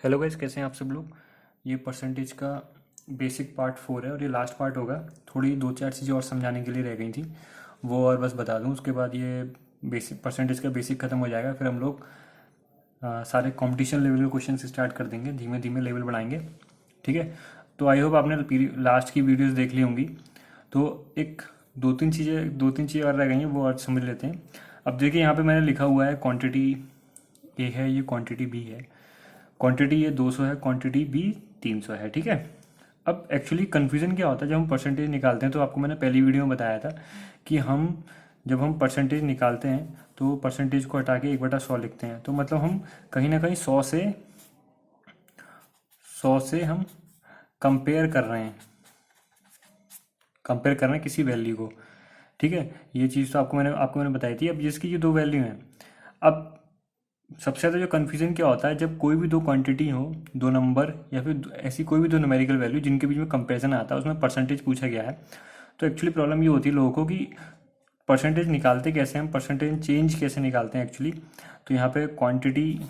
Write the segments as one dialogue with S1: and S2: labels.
S1: Hello guys, कैसे हैं आप सब लोग। ये परसेंटेज का बेसिक पार्ट 4 है और ये लास्ट पार्ट होगा। थोड़ी दो चार चीज़ें और समझाने के लिए रह गई थी, वो और बस बता दूं। उसके बाद ये बेसिक परसेंटेज का बेसिक ख़त्म हो जाएगा। फिर हम लोग सारे कंपटीशन लेवल के क्वेश्चन स्टार्ट कर देंगे, धीमे धीमे लेवल बढ़ाएंगे। ठीक है। तो आई होप आपने लास्ट की वीडियोस देख ली होंगी। तो एक दो तीन चीज़ें और रह गई हैं, वो और समझ लेते हैं। अब देखिए, यहाँ पे मैंने लिखा हुआ है क्वांटिटी ए है, ये क्वांटिटी बी है। क्वांटिटी ये 200 है, क्वांटिटी बी 300 है। ठीक है। अब एक्चुअली कन्फ्यूज़न क्या होता है जब हम परसेंटेज निकालते हैं, तो आपको मैंने पहली वीडियो में बताया था कि जब हम परसेंटेज निकालते हैं तो परसेंटेज को हटा के 1/100 लिखते हैं। तो मतलब हम कहीं ना कहीं 100 से हम कंपेयर कर रहे हैं, किसी वैल्यू को। ठीक है। ये चीज़ तो आपको मैंने बताई थी। अब जिसकी ये दो वैल्यू हैं, अब सबसे ज़्यादा जो कन्फ्यूज़न क्या होता है, जब कोई भी दो क्वांटिटी हो, दो नंबर या फिर ऐसी कोई भी दो न्यूमेरिकल वैल्यू जिनके बीच में कंपैरिजन आता है, उसमें परसेंटेज पूछा गया है। तो एक्चुअली प्रॉब्लम ये होती है लोगों को कि परसेंटेज निकालते कैसे, हम परसेंटेज चेंज कैसे निकालते हैं एक्चुअली। तो यहाँ पे क्वांटिटी,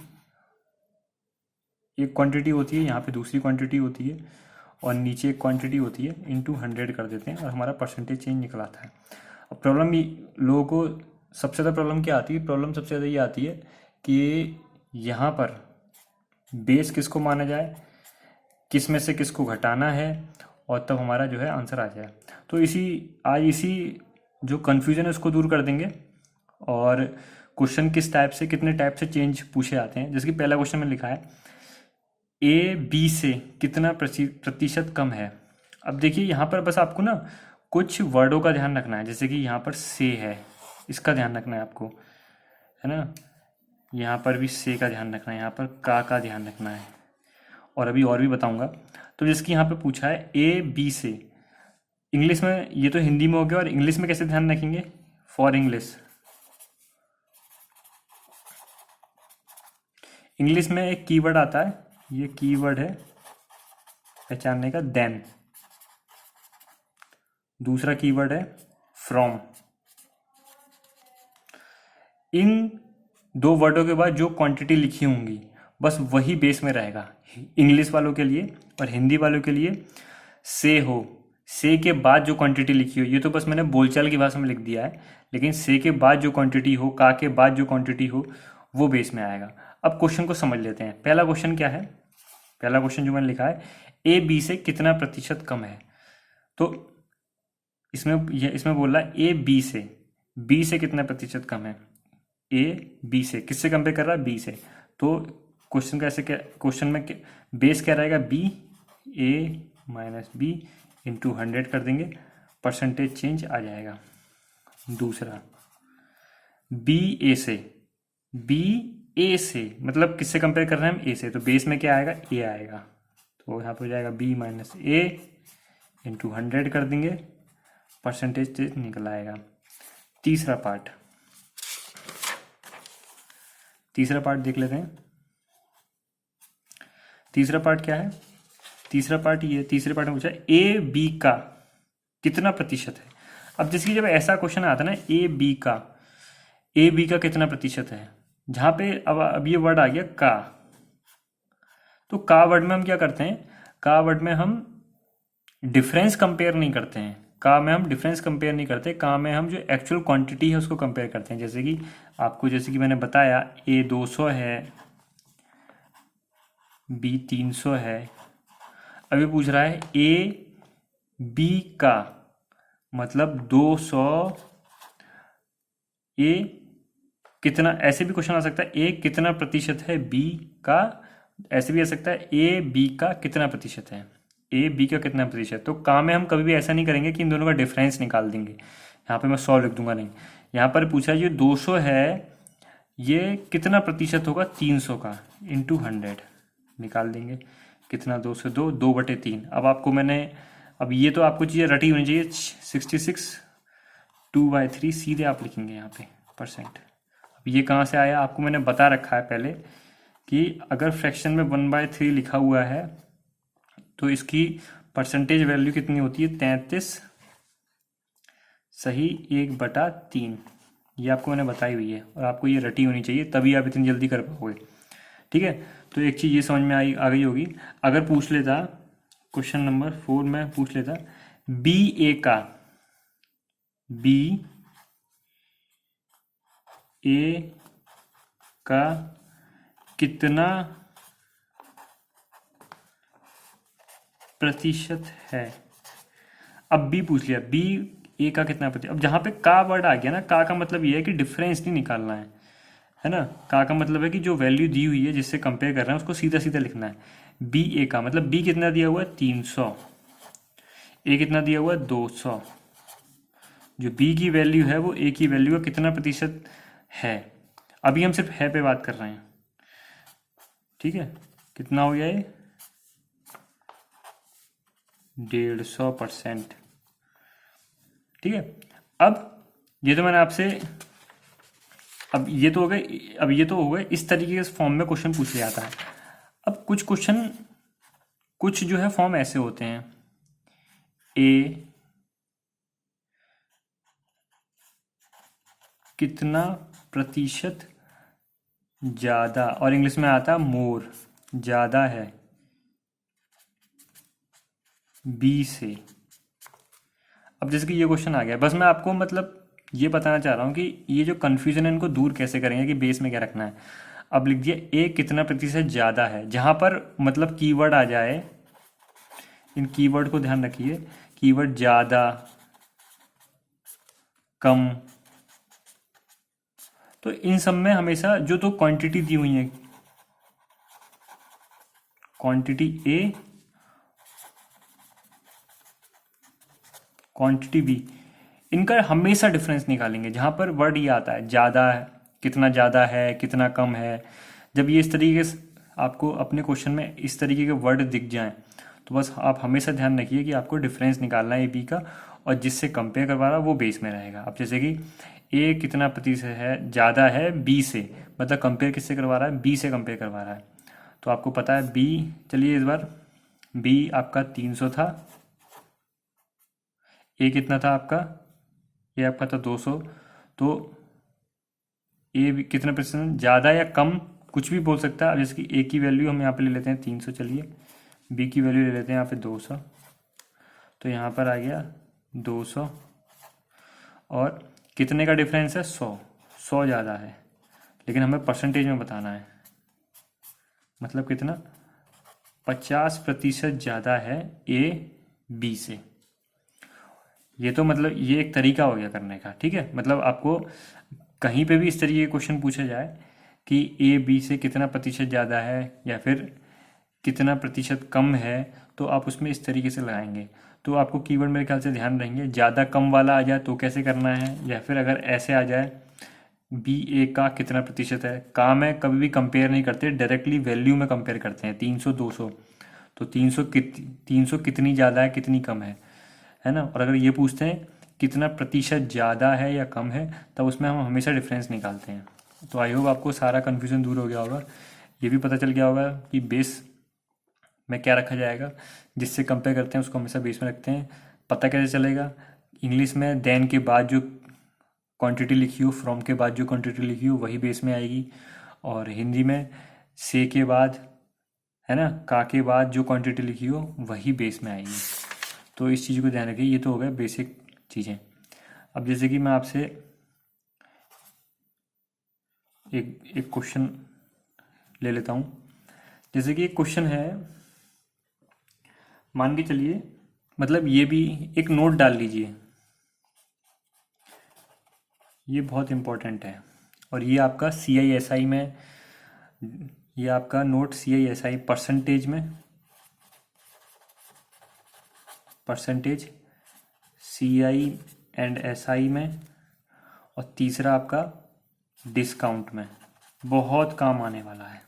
S1: एक क्वांटिटी होती है, यहाँ पे दूसरी क्वांटिटी होती है, और नीचे एक क्वांटिटी होती है, इंटू 100 कर देते हैं और हमारा परसेंटेज चेंज निकल आता है। अब प्रॉब्लम लोगों को सबसे ज़्यादा प्रॉब्लम क्या आती है, प्रॉब्लम सबसे ज़्यादा ये आती है कि यहाँ पर बेस किसको माना जाए, किस में से किसको घटाना है, और तब हमारा जो है आंसर आ जाए। तो इसी जो कन्फ्यूजन है उसको दूर कर देंगे। और क्वेश्चन किस टाइप से, कितने टाइप से चेंज पूछे जाते हैं। जैसे कि पहला क्वेश्चन में लिखा है ए बी से कितना प्रतिशत कम है। अब देखिए, यहाँ पर बस आपको ना कुछ वर्डों का ध्यान रखना है। जैसे कि यहाँ पर से है, इसका ध्यान रखना है आपको, है ना। यहाँ पर भी से का ध्यान रखना है, यहाँ पर का ध्यान रखना है, और अभी और भी बताऊंगा। तो जिसकी यहाँ पे पूछा है ए बी से, इंग्लिश में, ये तो हिंदी में हो गया, और इंग्लिश में कैसे ध्यान रखेंगे, फॉर इंग्लिश। इंग्लिश में एक कीवर्ड आता है, ये कीवर्ड है पहचानने का, देन। दूसरा कीवर्ड है फ्रॉम। इन दो वर्डों के बाद जो क्वांटिटी लिखी होंगी, बस वही बेस में रहेगा। इंग्लिश वालों के लिए और हिंदी वालों के लिए से हो, से के बाद जो क्वांटिटी लिखी हो, ये तो बस मैंने बोलचाल की भाषा में लिख दिया है, लेकिन से के बाद जो क्वांटिटी हो, का के बाद जो क्वांटिटी हो, वो बेस में आएगा। अब क्वेश्चन को समझ लेते हैं। पहला क्वेश्चन क्या है, पहला क्वेश्चन जो मैंने लिखा है, ए बी से कितना प्रतिशत कम है। तो इसमें बोल रहा है ए बी से कितना प्रतिशत कम है। ए बी से किससे कंपेयर कर रहा है, बी से। तो क्वेश्चन का ऐसे, क्या क्वेश्चन में बेस क्या रहेगा, बी, ए माइनस बी इंटू 100 कर देंगे, परसेंटेज चेंज आ जाएगा। दूसरा, बी ए से, बी ए से मतलब किससे कंपेयर कर रहे हैं हम, ए से। तो बेस में क्या आएगा, ए आएगा। तो यहाँ पर हो जाएगा बी माइनस ए इंटू 100 कर देंगे, परसेंटेज चेंज निकल आएगा। तीसरा पार्ट, तीसरा पार्ट देख लेते हैं। तीसरा पार्ट क्या है, तीसरा पार्ट ये, तीसरे पार्ट में पूछा ए बी का कितना प्रतिशत है। अब जैसे कि जब ऐसा क्वेश्चन आता है ना, ए बी का कितना प्रतिशत है, जहां पे अब ये वर्ड आ गया का, तो का वर्ड में हम क्या करते हैं, का वर्ड में हम डिफरेंस कंपेयर नहीं करते हैं। का में हम डिफरेंस कंपेयर नहीं करते, का में हम जो एक्चुअल क्वांटिटी है उसको कंपेयर करते हैं। जैसे कि जैसे कि मैंने बताया, ए 200 है, बी 300 है। अभी पूछ रहा है ए बी का मतलब 200, ए कितना, ऐसे भी क्वेश्चन आ सकता है, ए कितना प्रतिशत है बी का। ऐसे भी आ सकता है ए बी का कितना प्रतिशत है, ए बी का कितना प्रतिशत। तो का में हम कभी भी ऐसा नहीं करेंगे कि इन दोनों का डिफरेंस निकाल देंगे। यहाँ पे मैं 100 लिख दूंगा, नहीं। यहाँ पर पूछा ये 200 है, ये कितना प्रतिशत होगा 300 का, इंटू 100 निकाल देंगे। कितना, 202, 2/3। अब ये तो आपको चीज़ें रटी होनी चाहिए। 66 2/3 सीधे आप लिखेंगे यहाँ पे परसेंट। अब ये कहाँ से आया, आपको मैंने बता रखा है पहले कि अगर फ्रैक्शन में 1/3 लिखा हुआ है तो इसकी परसेंटेज वैल्यू कितनी होती है, 33 सही 1/3। ये आपको मैंने बताई हुई है और आपको ये रटी होनी चाहिए, तभी आप इतनी जल्दी कर पाओगे। ठीक है। तो एक चीज़ ये समझ में आ गई होगी। अगर पूछ लेता क्वेश्चन नंबर 4 में पूछ लेता बी ए का कितना प्रतिशत है। अब बी पूछ लिया, बी ए का कितना प्रतिशत। अब जहाँ पे का वर्ड आ गया ना, का मतलब ये है कि डिफरेंस नहीं निकालना है ना। का मतलब है कि जो वैल्यू दी हुई है जिससे कंपेयर कर रहे हैं उसको सीधा सीधा लिखना है। बी ए का मतलब बी कितना दिया हुआ है 300, ए कितना दिया हुआ है 200। जो बी की वैल्यू है वो ए की वैल्यू का कितना प्रतिशत है। अभी हम सिर्फ है पे बात कर रहे हैं, ठीक है। कितना हो गया ये 150%, ठीक है। अब ये तो मैंने आपसे, अब ये तो हो गए इस तरीके के फॉर्म में क्वेश्चन पूछ लिया जाता है। अब कुछ क्वेश्चन, कुछ जो है फॉर्म ऐसे होते हैं, ए कितना प्रतिशत ज़्यादा, और इंग्लिश में आता है मोर, ज़्यादा है बी से। अब जैसे कि ये क्वेश्चन आ गया, बस मैं आपको मतलब ये बताना चाह रहा हूँ कि ये जो कन्फ्यूजन है इनको दूर कैसे करेंगे कि बेस में क्या रखना है। अब लिख दिया ए कितना प्रतिशत ज़्यादा है, जहाँ पर मतलब कीवर्ड आ जाए, इन कीवर्ड को ध्यान रखिए, कीवर्ड ज़्यादा, कम, तो इन सब में हमेशा जो तो क्वांटिटी दी हुई है, क्वांटिटी ए, क्वांटिटी बी, इनका हमेशा डिफरेंस निकालेंगे। जहाँ पर वर्ड ये आता है ज़्यादा है, कितना ज़्यादा है, कितना कम है, जब ये इस तरीके से आपको अपने क्वेश्चन में इस तरीके के वर्ड दिख जाएं तो बस आप हमेशा ध्यान रखिए कि आपको डिफरेंस निकालना है ए बी का, और जिससे कंपेयर करवा रहा वो बेस में रहेगा। अब जैसे कि ए कितना प्रतिशत है ज़्यादा है बी से, मतलब कंपेयर किससे करवा रहा है, बी से कंपेयर करवा रहा है। तो आपको पता है बी, चलिए इस बार बी आपका 300 था, ए कितना था आपका, ये आपका था 200, तो ए कितना प्रतिशत ज़्यादा या कम कुछ भी बोल सकता है। अब जैसे कि ए की वैल्यू हम यहाँ पे ले लेते हैं 300, चलिए बी की वैल्यू ले लेते हैं यहाँ पे 200, तो यहाँ पर आ गया 200, और कितने का डिफरेंस है 100, 100 ज़्यादा है, लेकिन हमें परसेंटेज में बताना है, मतलब कितना 50% ज़्यादा है ए बी से। ये तो मतलब ये एक तरीका हो गया करने का, ठीक है। मतलब आपको कहीं पे भी इस तरीके के क्वेश्चन पूछे जाए कि ए बी से कितना प्रतिशत ज़्यादा है या फिर कितना प्रतिशत कम है, तो आप उसमें इस तरीके से लगाएंगे। तो आपको कीवर्ड मेरे ख्याल से ध्यान रहेंगे, ज़्यादा कम वाला आ जाए तो कैसे करना है, या फिर अगर ऐसे आ जाए बी ए का कितना प्रतिशत है, का में कभी भी कंपेयर नहीं करते, डायरेक्टली वैल्यू में कंपेयर करते हैं 300 200, तो 300 कितनी ज़्यादा है कितनी कम है ना। और अगर ये पूछते हैं कितना प्रतिशत ज़्यादा है या कम है, तब उसमें हम हमेशा डिफरेंस निकालते हैं। तो आई होप आपको सारा कन्फ्यूज़न दूर हो गया होगा, ये भी पता चल गया होगा कि बेस में क्या रखा जाएगा, जिससे कंपेयर करते हैं उसको हमेशा बेस में रखते हैं। पता कैसे चलेगा, इंग्लिश में देन के बाद जो क्वांटिटी लिखी हो, फ्रॉम के बाद जो क्वांटिटी लिखी हो वही बेस में आएगी, और हिंदी में से के बाद, है ना, का के बाद जो क्वांटिटी लिखी हो वही बेस में आएगी। तो इस चीज़ को ध्यान रखिए, ये तो हो गया बेसिक चीज़ें। अब जैसे कि मैं आपसे एक क्वेश्चन ले लेता हूँ। जैसे कि एक क्वेश्चन है, मान के चलिए, मतलब ये भी एक नोट डाल लीजिए, ये बहुत इम्पोर्टेंट है, और ये आपका CISI में, ये आपका नोट CISI परसेंटेज CI&SI में, और तीसरा आपका डिस्काउंट में, बहुत काम आने वाला है।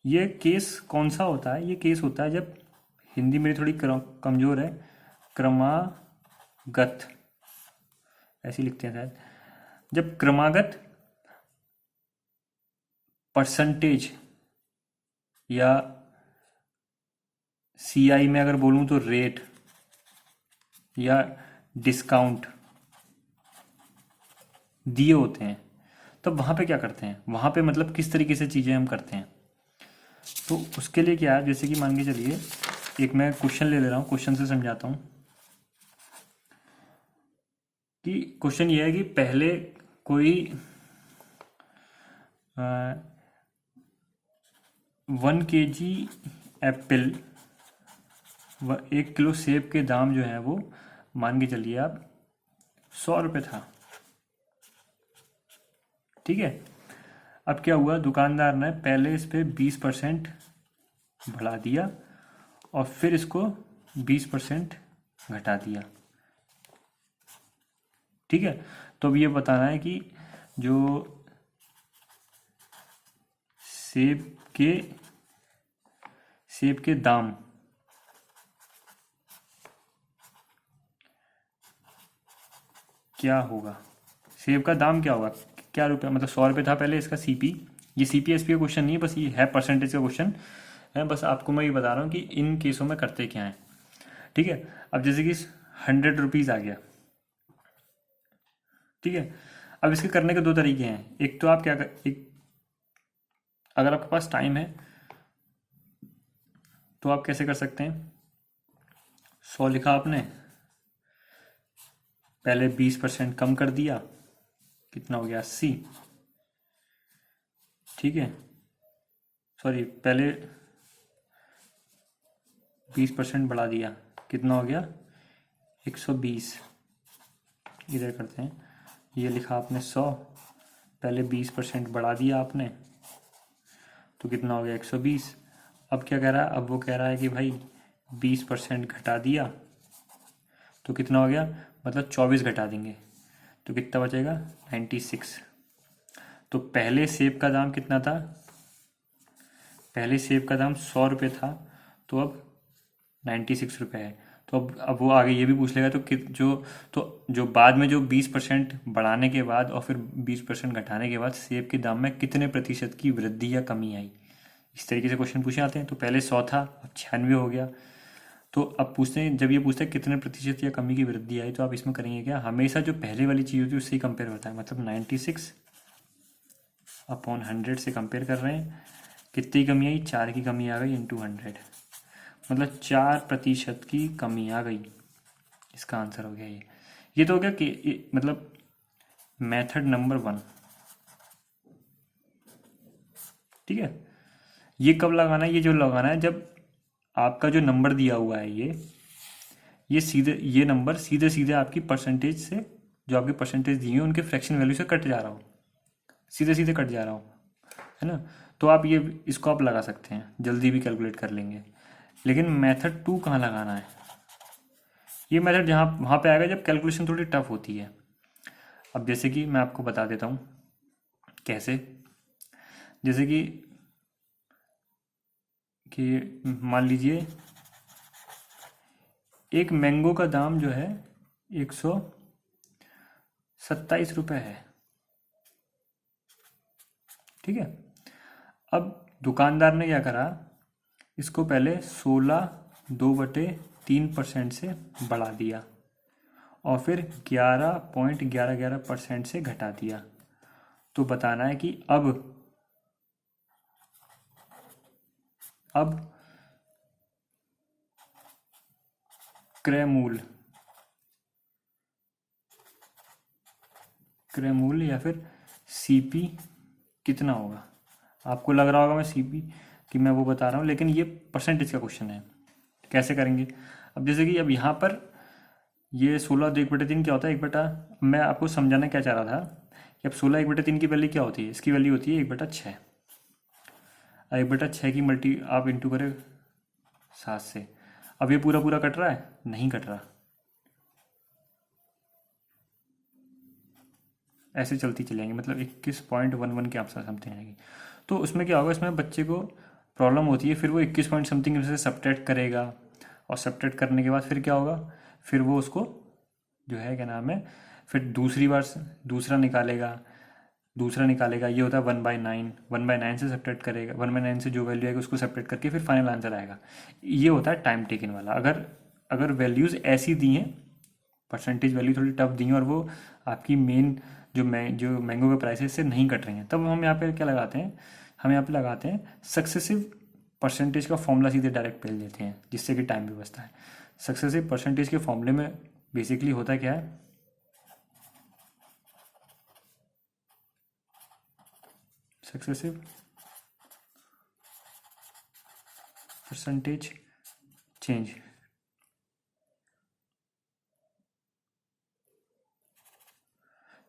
S1: ये केस कौन सा होता है, ये केस होता है जब, हिंदी मेरी थोड़ी कमज़ोर है, क्रमागत ऐसे लिखते हैं शायद, जब क्रमागत परसेंटेज या CI में अगर बोलूँ तो रेट या डिस्काउंट दिए होते हैं, तब वहाँ पे क्या करते हैं, वहाँ पे मतलब किस तरीके से चीज़ें हम करते हैं। तो उसके लिए क्या है, जैसे कि मान के चलिए एक मैं क्वेश्चन ले रहा हूँ, क्वेश्चन से समझाता हूँ कि क्वेश्चन ये है कि पहले कोई 1 kg एप्पल 1 किलो सेब के दाम जो है वो मान के चलिए आप 100 रुपये था। ठीक है, अब क्या हुआ, दुकानदार ने पहले इस पे 20% बढ़ा दिया और फिर इसको 20% घटा दिया। ठीक है, तो अब ये बताना है कि जो सेब के दाम क्या होगा, सेब का दाम क्या होगा, क्या रुपया, मतलब 100 रुपये था पहले इसका सीपी। ये सीपीएसपी का क्वेश्चन नहीं है, बस ये है परसेंटेज का क्वेश्चन है, बस आपको मैं ये बता रहा हूँ कि इन केसों में करते क्या है। ठीक है, अब जैसे कि 100 रुपीज़ आ गया। ठीक है, अब इसके करने के दो तरीके हैं। एक तो आप क्या कर, एक अगर आपके पास टाइम है तो आप कैसे कर सकते हैं, 100 लिखा आपने, पहले 20% कम कर दिया, कितना हो गया 80। ठीक है, सॉरी पहले 20% बढ़ा दिया, कितना हो गया 120। इधर करते हैं, ये लिखा आपने 100, पहले 20% बढ़ा दिया आपने, तो कितना हो गया 120। अब क्या कह रहा है, अब वो कह रहा है कि भाई 20% घटा दिया तो कितना हो गया, मतलब 24 घटा देंगे तो कितना बचेगा 96। तो पहले सेब का दाम कितना था, पहले सेब का दाम 100 रुपये था, तो अब 96 रुपये है। तो अब वो आगे ये भी पूछ लेगा तो जो बाद में जो 20% बढ़ाने के बाद और फिर 20% घटाने के बाद सेब के दाम में कितने प्रतिशत की वृद्धि या कमी आई, इस तरीके से क्वेश्चन पूछे जाते हैं। तो पहले 100 था, अब 96 हो गया। तो अब पूछते हैं, जब ये पूछते हैं कितने प्रतिशत या कमी की वृद्धि आई, तो आप इसमें करेंगे क्या, हमेशा जो पहले वाली चीज़ होती है उससे ही कंपेयर होता है, मतलब 96 अपॉन 100 से कंपेयर कर रहे हैं। कितनी कमी आई, 4 की कमी आ गई इंटू 100, मतलब 4% की कमी आ गई। इसका आंसर हो गया ये तो हो गया कि मतलब मेथड नंबर 1। ठीक है, ये कब लगाना है, ये जो लगाना है जब आपका जो नंबर दिया हुआ है ये सीधे, ये नंबर सीधे सीधे आपकी परसेंटेज से, जो आपकी परसेंटेज दी है उनके फ्रैक्शन वैल्यू से कट जा रहा हो, सीधे सीधे कट जा रहा हो, है ना। तो आप ये इसको आप लगा सकते हैं, जल्दी भी कैलकुलेट कर लेंगे। लेकिन मेथड 2 कहाँ लगाना है, ये मेथड जहाँ वहाँ पे आएगा जब कैलकुलेशन थोड़ी टफ होती है। अब जैसे कि मैं आपको बता देता हूँ कैसे, जैसे कि मान लीजिए एक मैंगो का दाम जो है 127 रुपये है। ठीक है, अब दुकानदार ने क्या करा, इसको पहले 16/2/3% से बढ़ा दिया और फिर 11.11% से घटा दिया। तो बताना है कि अब क्रय मूल्य या फिर सीपी कितना होगा। आपको लग रहा होगा मैं सीपी कि मैं वो बता रहा हूँ, लेकिन ये परसेंटेज का क्वेश्चन है, कैसे करेंगे। अब जैसे कि अब यहाँ पर ये 16/1/3 क्या होता है, 1 बटा, मैं आपको समझाना क्या चाह रहा था कि अब 16/1/3 की वैल्यू क्या होती है, इसकी वैल्यू होती है 1/6। 1/6 की मल्टी आप इंटू करें 7 से। अब ये पूरा पूरा कट रहा है, नहीं कट रहा, ऐसे चलती चलेंगी, मतलब 21.11 के आसपास समथिंग आएगी। तो उसमें क्या होगा, इसमें बच्चे को प्रॉब्लम होती है, फिर वो 21 पॉइंट समथिंग से सब्ट्रैक्ट करेगा और सब्ट्रैक्ट करने के बाद फिर क्या होगा, फिर वो उसको जो है क्या नाम है, फिर दूसरी बार दूसरा निकालेगा, ये होता है 1/9, 1/9 से सब्ट्रैक्ट करेगा, 1/9 से जो वैल्यू आएगी उसको सब्ट्रैक्ट करके फिर फाइनल आंसर आएगा। ये होता है टाइम टेकन वाला। अगर वैल्यूज़ ऐसी दी हैं, परसेंटेज वैल्यू थोड़ी टफ दी हैं और वो आपकी मेन जो मैंगो के प्राइस है इससे नहीं कट रही हैं, तब हम यहाँ पे क्या लगाते हैं, हम यहाँ पे लगाते हैं सक्सेसिव परसेंटेज का फॉर्मूला, सीधे डायरेक्ट पेल देते हैं, जिससे कि टाइम भी बचता है। सक्सेसिव परसेंटेज के फॉर्मूले में बेसिकली होता क्या है, सक्सेसिव परसेंटेज चेंज,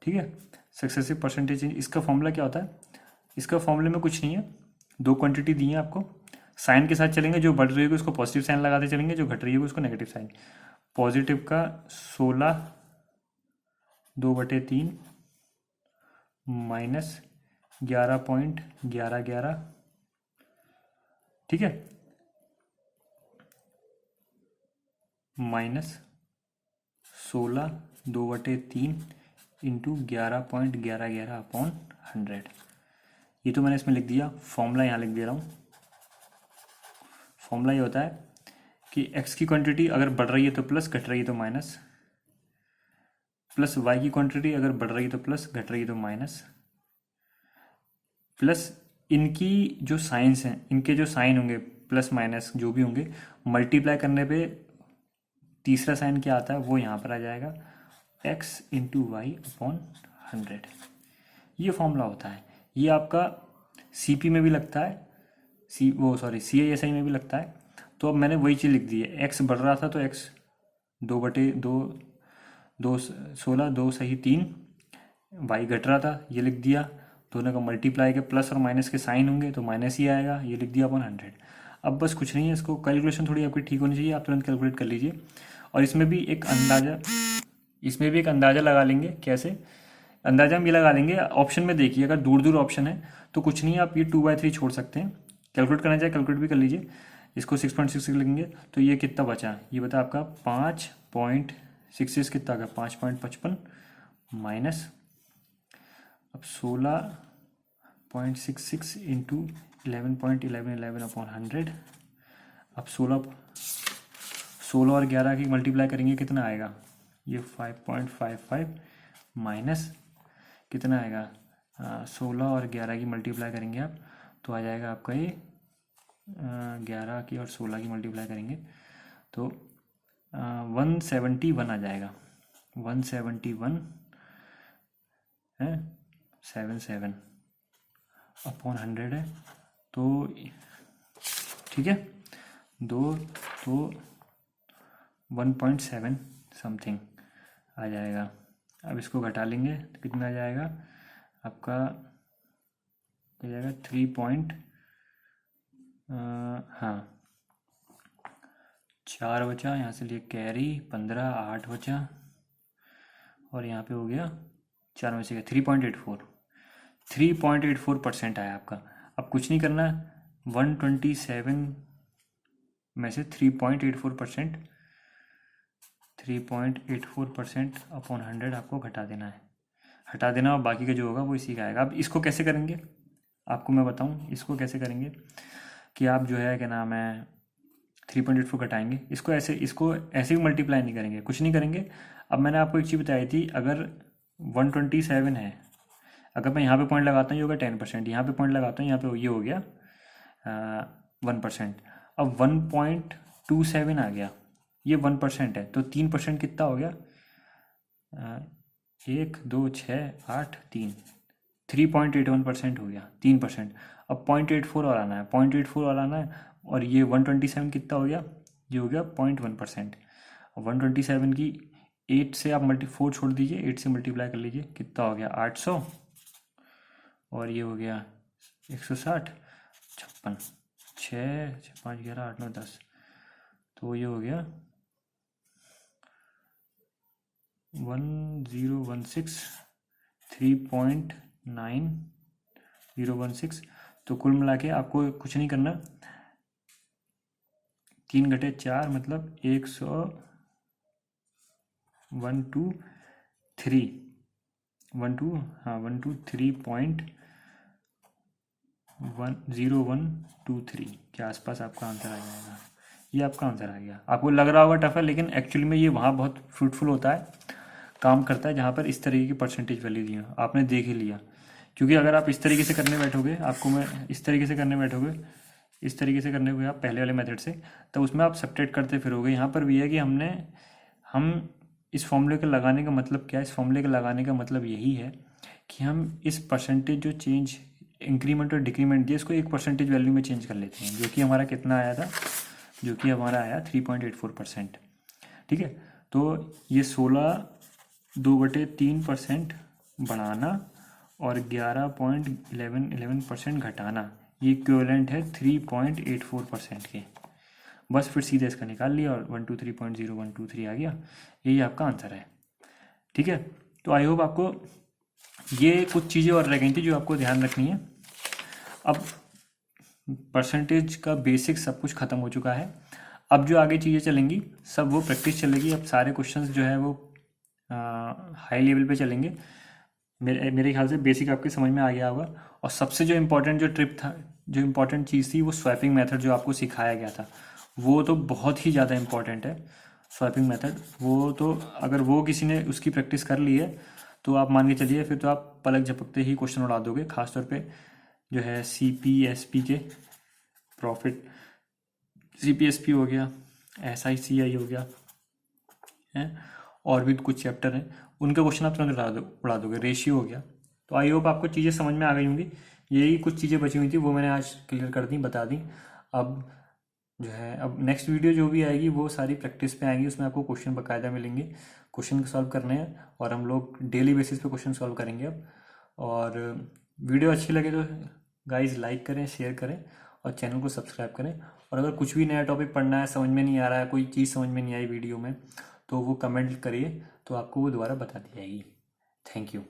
S1: ठीक है। सक्सेसिव परसेंटेज चेंज, इसका फॉर्मूला क्या होता है, इसका फॉर्मूले में कुछ नहीं है, दो क्वांटिटी दी है आपको, साइन के साथ चलेंगे, जो बढ़ रही है उसको पॉजिटिव साइन लगाते चलेंगे, जो घट रही है उसको नेगेटिव साइन। पॉजिटिव का 16 2/3 माइनस 11.1111, ठीक है, माइनस 16 2/3 इंटू 11.1111 अपॉन 100। ये तो मैंने इसमें लिख दिया, फॉर्मूला यहाँ लिख दे रहा हूँ। फॉर्मूला ये होता है कि x की क्वांटिटी अगर बढ़ रही है तो प्लस, घट रही है तो माइनस, प्लस y की क्वांटिटी अगर बढ़ रही है तो प्लस, घट रही है तो माइनस, प्लस इनकी जो साइंस हैं, इनके जो साइन होंगे प्लस माइनस जो भी होंगे, मल्टीप्लाई करने पे तीसरा साइन क्या आता है वो यहाँ पर आ जाएगा, x इंटू वाई अपॉन 100। ये फॉर्मूला होता है, ये आपका CP में भी लगता है, CISI में भी लगता है। तो अब मैंने वही चीज़ लिख दी है, x बढ़ रहा था तो x 2/2 16 2 सही 3, y घट रहा था ये लिख दिया, दोनों का मल्टीप्लाई के प्लस और माइनस के साइन होंगे तो माइनस ही आएगा, ये लिख दिया अपॉन 100। अब बस कुछ नहीं है, इसको कैलकुलेशन थोड़ी आपकी ठीक होनी चाहिए, आप तुरंत कैलकुलेट कर लीजिए। और इसमें भी एक अंदाज़ा लगा लेंगे। कैसे अंदाज़ा हम ये लगा लेंगे, ऑप्शन में देखिए, अगर दूर दूर ऑप्शन है तो कुछ नहीं है, आप ये 2/3 छोड़ सकते हैं, कैलकुलेट करना चाहे कैलकुलेट भी कर लीजिए। इसको 6.6 लिखेंगे तो ये कितना बचा, ये बता आपका 5.66 कितना आ गया, 5.55 माइनस, अब 16.66 इंटू 11.1111 अपॉन 100। अब 16 और 11 की मल्टीप्लाई करेंगे कितना आएगा, ये 5.55 माइनस कितना आएगा, 16 और 11 की मल्टीप्लाई करेंगे आप तो आ जाएगा आपका ये 11 की और 16 की मल्टीप्लाई करेंगे तो 171 आ जाएगा, 171 है 77 अपॉन 100 है। तो ठीक है, दो तो 1.7 समथिंग आ जाएगा। अब इसको घटा लेंगे तो कितना आ जाएगा आपका, आ जाएगा 3 हाँ 4 बचा, यहाँ से लिए कैरी 15 8 बचा, और यहाँ पे हो गया 4 में से गया 3.84% आया आपका। अब कुछ नहीं करना, 127 में से 3.84% अपॉन 100 आपको घटा देना है, और बाकी का जो होगा वो इसी का आएगा। अब इसको कैसे करेंगे आपको मैं बताऊं, इसको कैसे करेंगे कि आप जो है क्या नाम है 3.84 घटाएंगे, इसको ऐसे भी मल्टीप्लाई नहीं करेंगे, कुछ नहीं करेंगे। अब मैंने आपको एक चीज़ बताई थी, अगर 127 है, अगर मैं यहाँ पे पॉइंट लगाता हूँ ये होगा 10%, यहाँ पे पॉइंट लगाता हूँ यहाँ पे ये हो गया 1%। अब 1.27 आ गया, ये 1% है तो 3% कितना हो गया, 1 2 6 8 3, 3.81% हो गया 3%। अब 0.84 और आना है, 0.84 और आना है, और ये 127 कितना हो गया, ये हो गया 0.1%। 127 की 8 से आप 4 छोड़ दीजिए, 8 से मल्टीप्लाई कर लीजिए, कितना हो गया 800, और ये हो गया 160 56 6 5 11 8 9 10, तो ये हो गया 1016 3.9016। तो कुल मिला के आपको कुछ नहीं करना, 3 घटे 4 मतलब 123.0123 के आसपास आपका आंसर आ जाएगा। ये आपका आंसर आ गया। आपको लग रहा होगा टफ है, लेकिन एक्चुअली में ये वहाँ बहुत फ्रूटफुल होता है, काम करता है जहाँ पर इस तरीके की परसेंटेज वैल्यू दी हो, आपने देख ही लिया। क्योंकि अगर आप इस तरीके से करने बैठोगे, आपको मैं इस तरीके से करने बैठोगे, इस तरीके से करने हुए आप पहले वाले मेथड से, तो उसमें आप सब्ट्रैक्ट करते फिरोगे। यहाँ पर भी है कि हम इस फॉर्मूले के लगाने का मतलब क्या है, इस फॉर्मूले के लगाने का मतलब यही है कि हम इस परसेंटेज जो चेंज इंक्रीमेंट और डिक्रीमेंट दिया, इसको एक परसेंटेज वैल्यू में चेंज कर लेते हैं, जो कि हमारा कितना आया था, जो कि हमारा आया 3.84%। ठीक है, तो ये 16/2/3% बढ़ाना और 11.11% घटाना, ये इक्विवेलेंट है 3.84% के। बस फिर सीधे इसका निकाल लिया और 123.0123 आ गया, यही आपका आंसर है। ठीक है, तो आई होप आपको ये कुछ चीज़ें और रह गई थी जो आपको ध्यान रखनी है। अब परसेंटेज का बेसिक सब कुछ ख़त्म हो चुका है। अब जो आगे चीज़ें चलेंगी सब वो प्रैक्टिस चलेगी। अब सारे क्वेश्चंस जो है वो हाई लेवल पे चलेंगे। मेरे ख्याल से बेसिक आपके समझ में आ गया होगा। और सबसे जो इम्पोर्टेंट जो ट्रिप था, जो इम्पोर्टेंट चीज़ थी, वो स्वैपिंग मेथड जो आपको सिखाया गया था, वो तो बहुत ही ज़्यादा इम्पोर्टेंट है। स्वैपिंग मेथड, वो तो अगर वो किसी ने उसकी प्रैक्टिस कर ली है तो आप मान के चलिए फिर तो आप पलक झपकते ही क्वेश्चन उड़ा दोगे। खासतौर पे जो है CPSP के प्रॉफिट, CPSP हो गया, SICI हो गया है, और भी कुछ चैप्टर हैं, उनके क्वेश्चन आप तुरंत उड़ा दोगे। रेशियो हो गया। तो आई होप आपको चीज़ें समझ में आ गई होंगी। यही कुछ चीज़ें बची हुई थी वो मैंने आज क्लियर कर दी, बता दी। अब जो है, अब नेक्स्ट वीडियो जो भी आएगी वो सारी प्रैक्टिस पे आएंगी, उसमें आपको क्वेश्चन बाकायदा मिलेंगे, क्वेश्चन सॉल्व करने हैं और हम लोग डेली बेसिस पे क्वेश्चन सॉल्व करेंगे अब। और वीडियो अच्छी लगे तो गाइस लाइक करें, शेयर करें और चैनल को सब्सक्राइब करें। और अगर कुछ भी नया टॉपिक पढ़ना है, समझ में नहीं आ रहा है, कोई चीज़ समझ में नहीं आई वीडियो में, तो वो कमेंट करिए, तो आपको वो दोबारा बता दी जाएगी। Thank you.